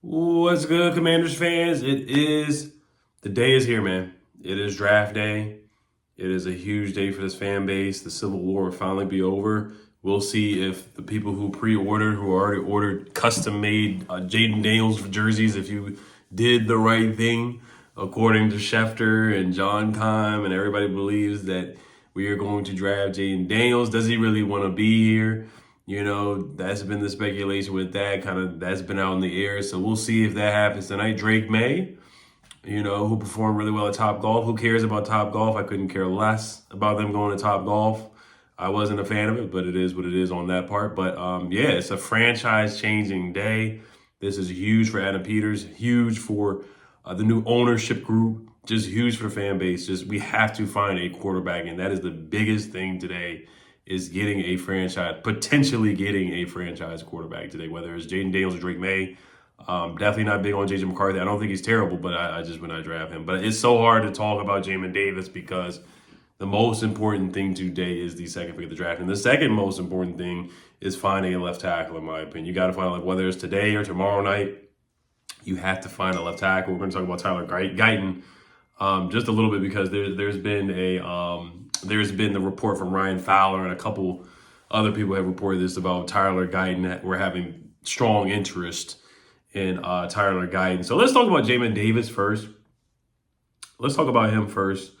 What's good, Commanders fans? The day is here, man. It is draft day. It is a huge day for this fan base. The Civil War will finally be over. We'll see if the people who pre-ordered, who already ordered custom-made Jaden Daniels jerseys, if you did the right thing, according to Schefter and John Keim, and everybody believes that we are going to draft Jaden Daniels. Does he really want to be here? That's been the speculation with that that's been out in the air. So we'll see if that happens tonight. Drake May, who performed really well at Top Golf. Who cares about Top Golf? I couldn't care less about them going to Top Golf. I wasn't a fan of it, but it is what it is on that part. But yeah, it's a franchise-changing day. This is huge for Adam Peters, huge for the new ownership group, just huge for the fan base. We have to find a quarterback, and that is the biggest thing today. Is potentially getting a franchise quarterback today, whether it's Jaden Daniels or Drake May. Definitely not big on JJ McCarthy. I don't think he's terrible, but I just would not draft him. But it's so hard to talk about Jamin Davis because the most important thing today is the second pick of the draft. And the second most important thing is finding a left tackle, in my opinion. You got to find, whether it's today or tomorrow night, you have to find a left tackle. We're going to talk about Tyler Guyton just a little bit because there's been the report from Ryan Fowler and a couple other people have reported this about Tyler Guyton, that we're having strong interest in Tyler Guyton. So let's talk about Jamin Davis first. Let's talk about him first.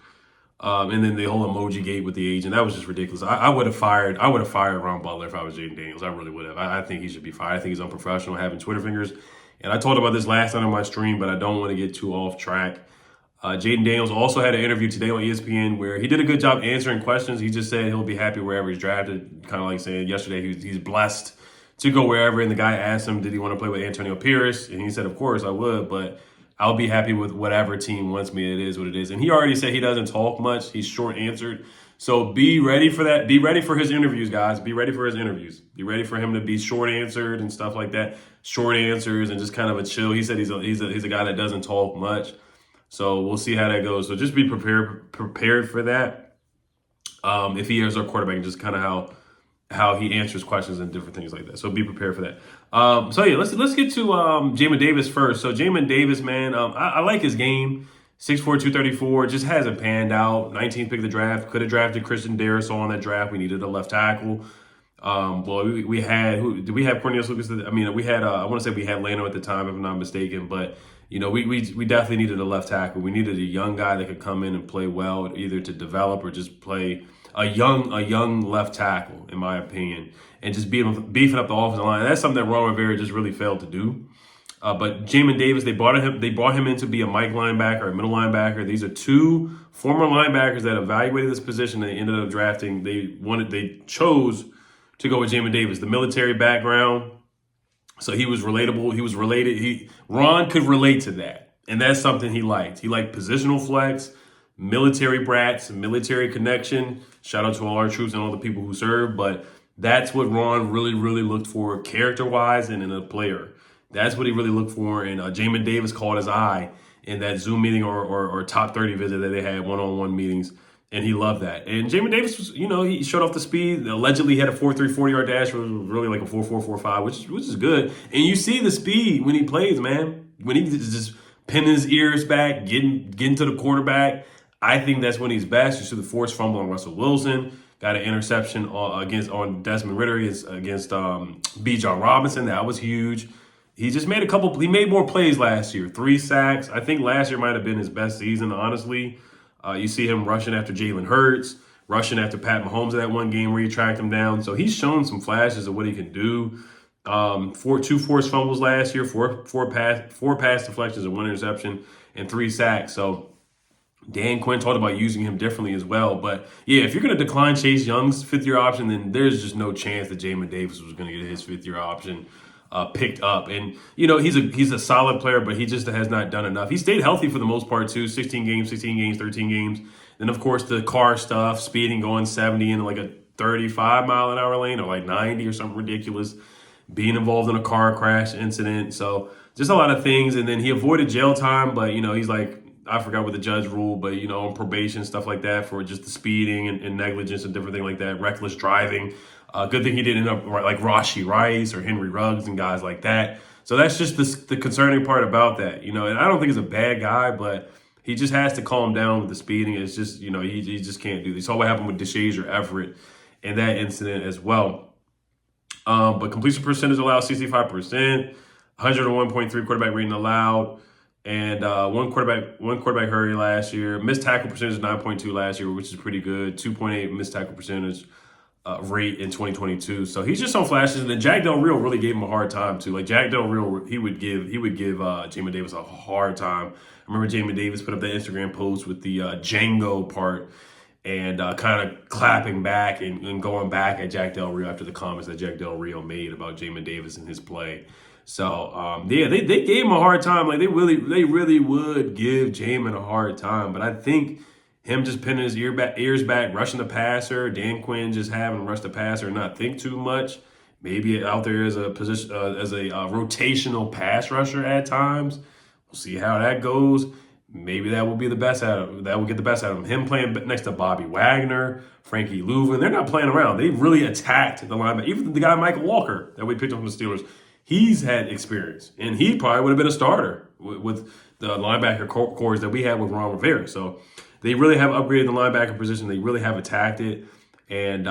And then the whole emoji gate with the agent, that was just ridiculous. I would have fired Ron Butler if I was Jaden Daniels. I really would have. I think he should be fired. I think he's unprofessional, having Twitter fingers. And I talked about this last night on my stream, but I don't want to get too off track. Jaden Daniels also had an interview today on ESPN where he did a good job answering questions. He just said he'll be happy wherever he's drafted, kind of like saying yesterday he's blessed to go wherever. And the guy asked him, did he want to play with Antonio Pierce? And he said, of course I would, but I'll be happy with whatever team wants me. It is what it is. And he already said he doesn't talk much. He's short answered. So be ready for that. Be ready for his interviews, guys. Be ready for his interviews. Be ready for him to be short answered and stuff like that. Short answers and just kind of a chill. He said he's a guy that doesn't talk much. So we'll see how that goes. So just be prepared for that. If he is our quarterback, and just kind of how he answers questions and different things like that. So be prepared for that. So yeah, let's get to Jamin Davis first. So Jamin Davis, man, I like his game. 6'4", 234, just hasn't panned out. 19th pick of the draft. Could have drafted Christian Darrisaw on that draft. We needed a left tackle. We had, did we have Cornelius Lucas? We had, I want to say we had Lano at the time, if I'm not mistaken, but we definitely needed a left tackle. We needed a young guy that could come in and play well, either to develop or just play a young left tackle, in my opinion, and just beefing up the offensive line. And that's something that Ron Rivera just really failed to do. But Jamin Davis, they brought him in to be a Mike linebacker, a middle linebacker. These are two former linebackers that evaluated this position. They ended up drafting. They chose to go with Jamin Davis, the military background. So he was relatable. He was related. Ron could relate to that. And that's something he liked. He liked positional flex, military brats, military connection. Shout out to all our troops and all the people who serve. But that's what Ron really, really looked for character-wise and in a player. That's what he really looked for. And Jamin Davis caught his eye in that Zoom meeting or top 30 visit that they had, one-on-one meetings. And he loved that. And Jamin Davis was, he showed off the speed. Allegedly, he had a 4.3 40-yard dash, which was really like a 4.4 4.5, which is good. And you see the speed when he plays, man. When he just pinning his ears back, getting to the quarterback. I think that's when he's best. You see the forced fumble on Russell Wilson. Got an interception on Desmond Ridder against Bijan Robinson. That was huge. He just made he made more plays last year. 3 sacks. I think last year might have been his best season, honestly. You see him rushing after Jalen Hurts, rushing after Pat Mahomes in that one game where he tracked him down. So he's shown some flashes of what he can do. 2 forced fumbles last year, four pass deflections and 1 interception and 3 sacks. So Dan Quinn talked about using him differently as well. But yeah, if you're going to decline Chase Young's 5th-year option, then there's just no chance that Jamin Davis was going to get his 5th-year option picked up. And, he's a solid player, but he just has not done enough. He stayed healthy for the most part, too. 16 games, 13 games. Then, of course, the car stuff, speeding, going 70 in like a 35-mile-an-hour lane or like 90 or something ridiculous, being involved in a car crash incident. So just a lot of things. And then he avoided jail time, but, he's like, I forgot what the judge ruled, but, on probation, stuff like that for just the speeding and negligence and different things like that, reckless driving. Good thing he didn't end up like Rashi Rice or Henry Ruggs and guys like that. So that's just the concerning part about that, you know. And I don't think he's a bad guy, but he just has to calm down with the speeding. It's just, you know, he just can't do this. Saw what happened with DeShazier Everett in that incident as well. But completion percentage allowed 65%, 101.3 quarterback rating allowed, and one quarterback hurry last year. Missed tackle percentage 9.2 last year, which is pretty good. 2.8 missed tackle percentage rate in 2022. So he's just on flashes. And then Jack Del Rio really gave him a hard time too. Like Jack Del Rio, he would give Jamin Davis a hard time. I remember Jamin Davis put up that Instagram post with the Django part and kind of clapping back and going back at Jack Del Rio after the comments that Jack Del Rio made about Jamin Davis and his play. So yeah, they gave him a hard time. Like they really would give Jamin a hard time. But I think him just pinning his ears back, rushing the passer, Dan Quinn just having to rush the passer and not think too much. Maybe out there as a position as a rotational pass rusher at times. We'll see how that goes. Maybe that will be the best out of him. That will get the best out of him. Him playing next to Bobby Wagner, Frankie Louven. They're not playing around. They really attacked the linebacker. Even the guy Michael Walker that we picked up from the Steelers, he's had experience, and he probably would have been a starter with the linebacker cores that we had with Ron Rivera. So they really have upgraded the linebacker position. They really have attacked it, and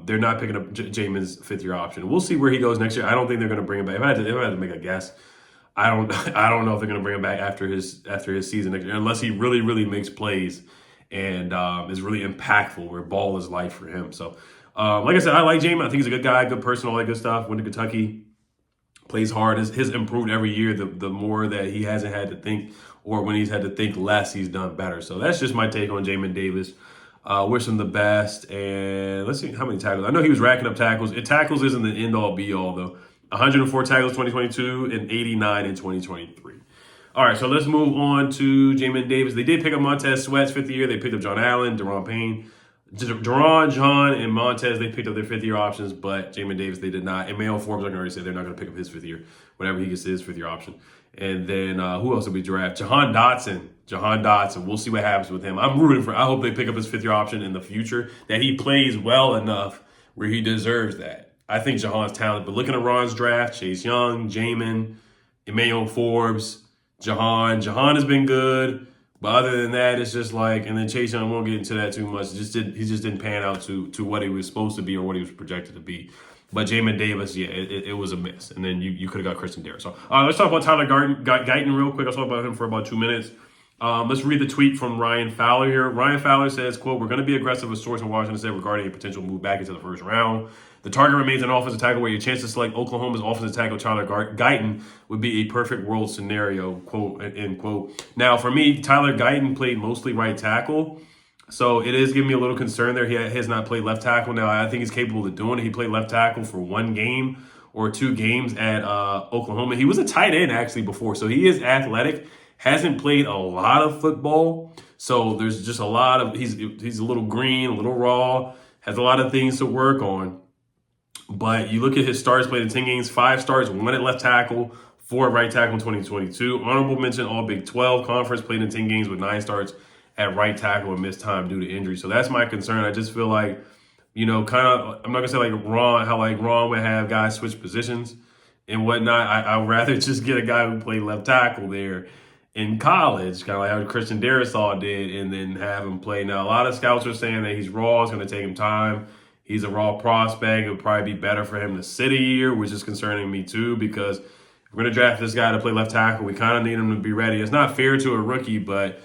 they're not picking up Jamin's fifth-year option. We'll see where he goes next year. I don't think they're going to bring him back. If I had to make a guess, I don't know if they're going to bring him back after his season next year, unless he really makes plays and is really impactful, where ball is life for him. So, like I said, I like Jamin. I think he's a good guy, good person, all that good stuff. Went to Kentucky, plays hard. His improved every year. The more that he hasn't had to think, or when he's had to think less, he's done better. So that's just my take on Jamin Davis. Wish him the best. And let's see how many tackles. I know he was racking up tackles. Tackles isn't the end-all, be-all, though. 104 tackles 2022 and 89 in 2023. All right, so let's move on to Jamin Davis. They did pick up Montez Sweat's fifth year. They picked up John Allen, Deron Payne. John, and Montez, they picked up their fifth-year options, but Jamin Davis, they did not. And Mayo Forbes, I can already say, they're not going to pick up his fifth year, whenever he gets his fifth-year option. And then who else did we draft? Jahan Dotson. We'll see what happens with him. I'm rooting for. I hope they pick up his fifth-year option in the future, that he plays well enough where he deserves that. I think Jahan's talented, but looking at Ron's draft, Chase Young, Jamin, Emmanuel Forbes, Jahan has been good, but other than that, it's just like, and then Chase Young, won't get into that too much. He just didn't pan out to what he was supposed to be or what he was projected to be. But Jamin Davis, yeah, it was a miss. And then you could have got Christian Derrick. So let's talk about Tyler Guyton real quick. I'll talk about him for about 2 minutes. Let's read the tweet from Ryan Fowler here. Ryan Fowler says, quote, "We're going to be aggressive with source in Washington State regarding a potential move back into the first round. The target remains an offensive tackle where your chance to select Oklahoma's offensive tackle Tyler Guyton would be a perfect world scenario," quote, end quote. Now, for me, Tyler Guyton played mostly right tackle, so it is giving me a little concern there. He has not played left tackle. Now, I think he's capable of doing it. He played left tackle for 1 game or 2 games at Oklahoma. He was a tight end, actually, before, so he is athletic. Hasn't played a lot of football, so there's just a lot of, he's a little green, a little raw, has a lot of things to work on. But you look at his starts played in 10 games, 5 starts, 1 at left tackle, 4 at right tackle in 2022. Honorable mention, all Big 12 conference, played in 10 games with 9 starts at right tackle and missed time due to injury. So that's my concern. I just feel like, you know, kind of, I'm not going to say like Ron, how like Ron would have guys switch positions and whatnot. I'd rather just get a guy who played left tackle there in college, kind of like how Christian Derrick did, and then have him play. Now, a lot of scouts are saying that he's raw, it's going to take him time. He's a raw prospect. It would probably be better for him to sit a year, which is concerning me too, because if we're going to draft this guy to play left tackle, we kind of need him to be ready. It's not fair to a rookie, but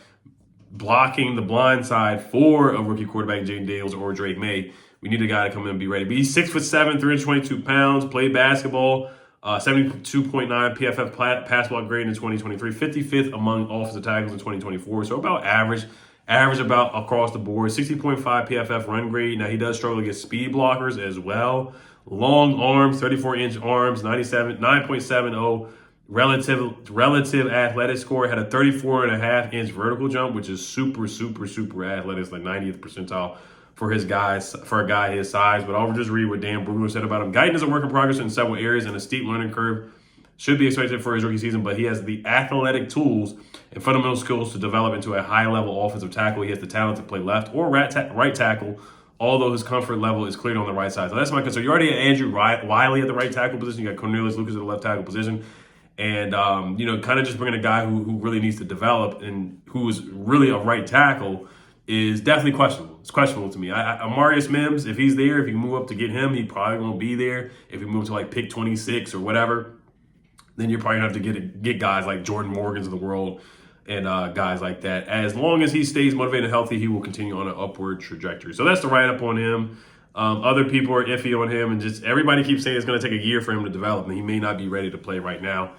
blocking the blind side for a rookie quarterback, Jaden Daniels or Drake May, we need a guy to come in and be ready. But he's 6'7", 322 pounds, played basketball, 72.9 PFF pass block grade in 2023, 55th among offensive tackles in 2024. So about average about across the board, 60.5 PFF run grade. Now, he does struggle against speed blockers as well. Long arms, 34-inch arms, 9.70 relative athletic score. Had a 34.5-inch vertical jump, which is super athletic. It's like 90th percentile for a guy his size. But I'll just read what Dan Bruno said about him. Guyton is a work in progress in several areas and a steep learning curve. Should be expected for his rookie season, but he has the athletic tools and fundamental skills to develop into a high-level offensive tackle. He has the talent to play left or right tackle, although his comfort level is cleared on the right side. So that's my concern. You already had Andrew Wiley at the right tackle position. You got Cornelius Lucas at the left tackle position. And, you know, kind of just bringing a guy who really needs to develop and who is really a right tackle is definitely questionable. It's questionable to me. Amarius Mims, if he's there, if you move up to get him, he probably won't be there. If you move to like pick 26 or whatever, then you're probably going to have to get guys like Jordan Morgans of the world and guys like that. As long as he stays motivated and healthy, he will continue on an upward trajectory. So that's the write-up on him. Other people are iffy on him, and just everybody keeps saying it's going to take a year for him to develop, and he may not be ready to play right now.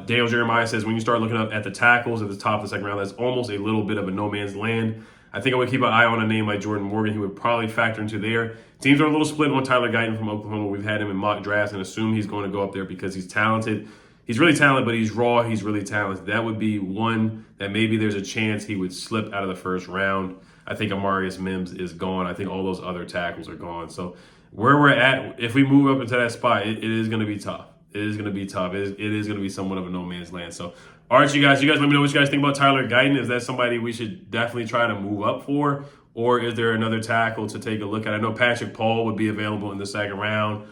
Dale Jeremiah says, when you start looking up at the tackles at the top of the second round, that's almost a little bit of a no man's land. I think I would keep an eye on a name like Jordan Morgan. He would probably factor into there. Teams are a little split on Tyler Guyton from Oklahoma. We've had him in mock drafts and assume he's going to go up there because he's talented. He's really talented, but he's raw. He's really talented. That would be one that maybe there's a chance he would slip out of the first round. I think Amarius Mims is gone. I think all those other tackles are gone. So where we're at, if we move up into that spot, it is going to be tough. It is going to be tough. It is going to be somewhat of a no man's land. So, all right, you guys let me know what you guys think about Tyler Guyton. Is that somebody we should definitely try to move up for? Or is there another tackle to take a look at? I know Patrick Paul would be available in the second round.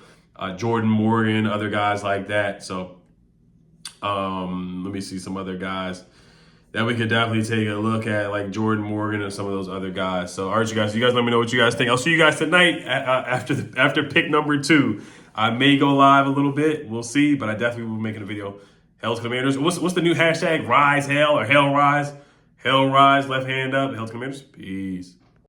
Jordan Morgan, other guys like that. So, let me see some other guys that we could definitely take a look at, like Jordan Morgan and some of those other guys. So, all right, you guys let me know what you guys think. I'll see you guys tonight after pick number 2. I may go live a little bit. We'll see, but I definitely will be making a video. Hail to Commanders. What's the new hashtag? Rise Hail or Hail Rise? Hail Rise, left hand up. Hail to Commanders. Peace.